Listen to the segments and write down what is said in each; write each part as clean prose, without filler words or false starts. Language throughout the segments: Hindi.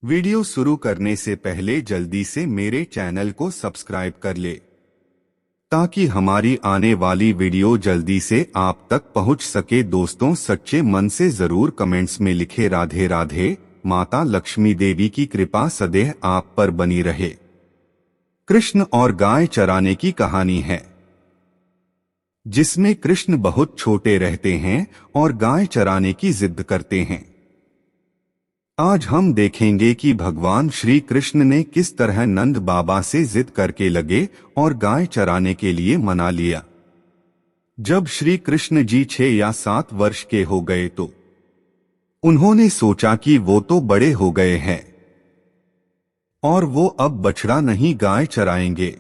वीडियो शुरू करने से पहले जल्दी से मेरे चैनल को सब्सक्राइब कर ले ताकि हमारी आने वाली वीडियो जल्दी से आप तक पहुंच सके। दोस्तों, सच्चे मन से जरूर कमेंट्स में लिखे राधे राधे। माता लक्ष्मी देवी की कृपा सदैव आप पर बनी रहे। कृष्ण और गाय चराने की कहानी है, जिसमें कृष्ण बहुत छोटे रहते हैं और गाय चराने की जिद करते हैं। आज हम देखेंगे कि भगवान श्री कृष्ण ने किस तरह नंद बाबा से जिद करके लगे और गाय चराने के लिए मना लिया। जब श्री कृष्ण जी 6 या 7 वर्ष के हो गए तो उन्होंने सोचा कि वो तो बड़े हो गए हैं और वो अब बछड़ा नहीं गाय चराएंगे।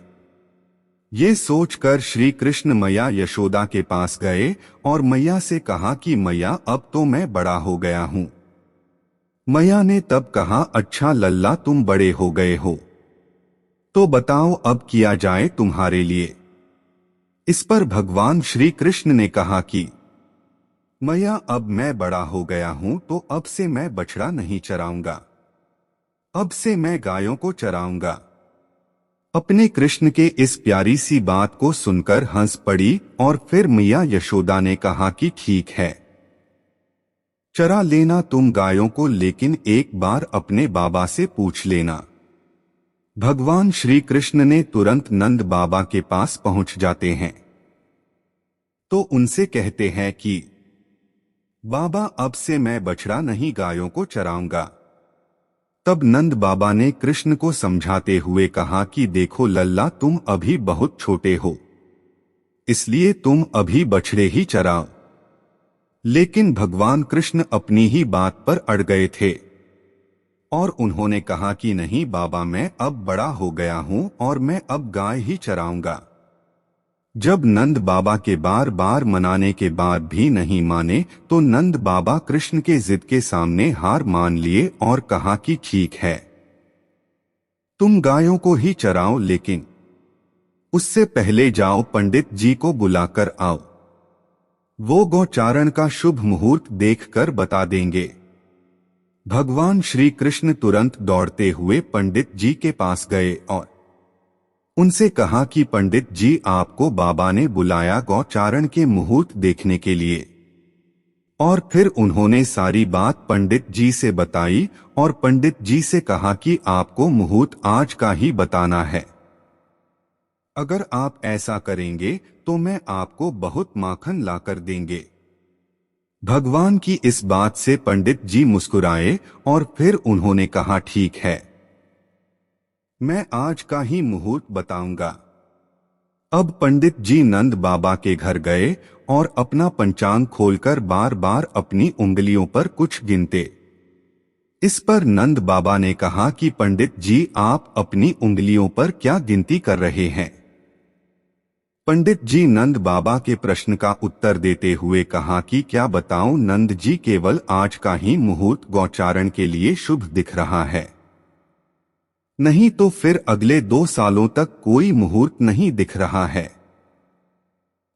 ये सोचकर श्री कृष्ण मैया यशोदा के पास गए और मैया से कहा कि मैया, अब तो मैं बड़ा हो गया हूँ। मैया ने तब कहा, अच्छा लल्ला, तुम बड़े हो गए हो तो बताओ अब किया जाए तुम्हारे लिए। इस पर भगवान श्री कृष्ण ने कहा कि मैया, अब मैं बड़ा हो गया हूं तो अब से मैं बछड़ा नहीं चराऊंगा, अब से मैं गायों को चराऊंगा। अपने कृष्ण के इस प्यारी सी बात को सुनकर हंस पड़ी और फिर मैया यशोदा ने कहा कि ठीक है, चरा लेना तुम गायों को, लेकिन एक बार अपने बाबा से पूछ लेना। भगवान श्री कृष्ण ने तुरंत नंद बाबा के पास पहुंच जाते हैं तो उनसे कहते हैं कि बाबा, अब से मैं बछड़ा नहीं गायों को चराऊंगा। तब नंद बाबा ने कृष्ण को समझाते हुए कहा कि देखो लल्ला, तुम अभी बहुत छोटे हो, इसलिए तुम अभी बछड़े ही चराओ। लेकिन भगवान कृष्ण अपनी ही बात पर अड़ गए थे और उन्होंने कहा कि नहीं बाबा, मैं अब बड़ा हो गया हूं और मैं अब गाय ही चराऊंगा। जब नंद बाबा के बार बार मनाने के बाद भी नहीं माने तो नंद बाबा कृष्ण के जिद के सामने हार मान लिए और कहा कि ठीक है, तुम गायों को ही चराओ, लेकिन उससे पहले जाओ पंडित जी को बुलाकर आओ, वो गौचारण का शुभ मुहूर्त देखकर बता देंगे। भगवान श्री कृष्ण तुरंत दौड़ते हुए पंडित जी के पास गए और उनसे कहा कि पंडित जी, आपको बाबा ने बुलाया गौचारण के मुहूर्त देखने के लिए। और फिर उन्होंने सारी बात पंडित जी से बताई और पंडित जी से कहा कि आपको मुहूर्त आज का ही बताना है। अगर आप ऐसा करेंगे तो मैं आपको बहुत माखन लाकर देंगे। भगवान की इस बात से पंडित जी मुस्कुराए और फिर उन्होंने कहा ठीक है, मैं आज का ही मुहूर्त बताऊंगा। अब पंडित जी नंद बाबा के घर गए और अपना पंचांग खोलकर बार बार अपनी उंगलियों पर कुछ गिनते। इस पर नंद बाबा ने कहा कि पंडित जी, आप अपनी उंगलियों पर क्या गिनती कर रहे हैं? पंडित जी नंद बाबा के प्रश्न का उत्तर देते हुए कहा कि क्या बताऊं नंद जी, केवल आज का ही मुहूर्त गौचारण के लिए शुभ दिख रहा है, नहीं तो फिर अगले 2 सालों तक कोई मुहूर्त नहीं दिख रहा है।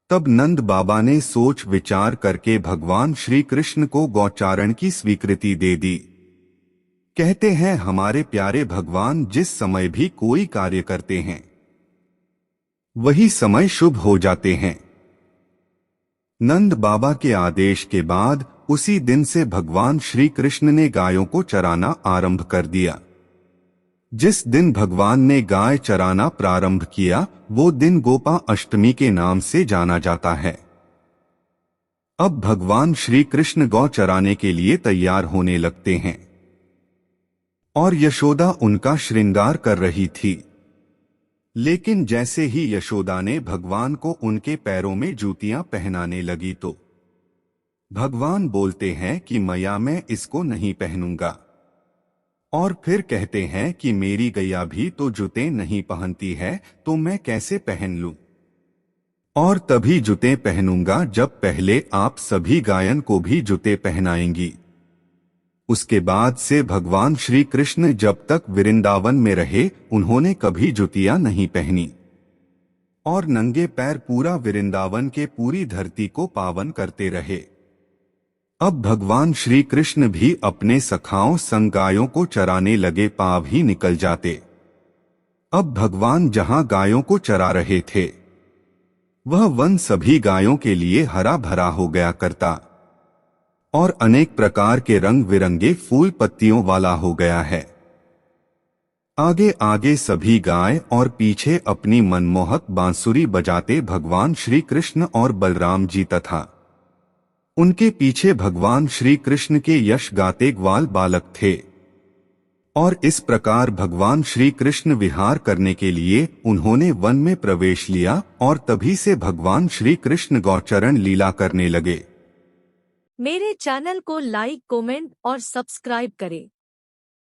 तब नंद बाबा ने सोच विचार करके भगवान श्री कृष्ण को गौचारण की स्वीकृति दे दी। कहते हैं हमारे प्यारे भगवान जिस समय भी कोई कार्य करते हैं वही समय शुभ हो जाते हैं। नंद बाबा के आदेश के बाद उसी दिन से भगवान श्री कृष्ण ने गायों को चराना आरंभ कर दिया। जिस दिन भगवान ने गाय चराना प्रारंभ किया वो दिन गोपा अष्टमी के नाम से जाना जाता है। अब भगवान श्री कृष्ण गौ चराने के लिए तैयार होने लगते हैं और यशोदा उनका श्रृंगार कर रही थी। लेकिन जैसे ही यशोदा ने भगवान को उनके पैरों में जूतियां पहनाने लगी तो भगवान बोलते हैं कि मैया, मैं इसको नहीं पहनूंगा। और फिर कहते हैं कि मेरी गैया भी तो जूते नहीं पहनती है तो मैं कैसे पहन लूं? और तभी जूते पहनूंगा जब पहले आप सभी गायन को भी जूते पहनाएंगी। उसके बाद से भगवान श्री कृष्ण जब तक वृंदावन में रहे उन्होंने कभी जूतियां नहीं पहनी और नंगे पैर पूरा वृंदावन के पूरी धरती को पावन करते रहे। अब भगवान श्री कृष्ण भी अपने सखाओं संग गायों को चराने लगे। पाँव ही निकल जाते। अब भगवान जहां गायों को चरा रहे थे वह वन सभी गायों के लिए हरा भरा हो गया करता और अनेक प्रकार के रंग बिरंगे फूल पत्तियों वाला हो गया है। आगे आगे सभी गाय और पीछे अपनी मनमोहक बांसुरी बजाते भगवान श्री कृष्ण और बलराम जी तथा उनके पीछे भगवान श्री कृष्ण के यश गाते ग्वाल बालक थे। और इस प्रकार भगवान श्री कृष्ण विहार करने के लिए उन्होंने वन में प्रवेश लिया और तभी से भगवान श्री कृष्ण गौचरण लीला करने लगे। मेरे चैनल को लाइक, कमेंट और सब्सक्राइब करें।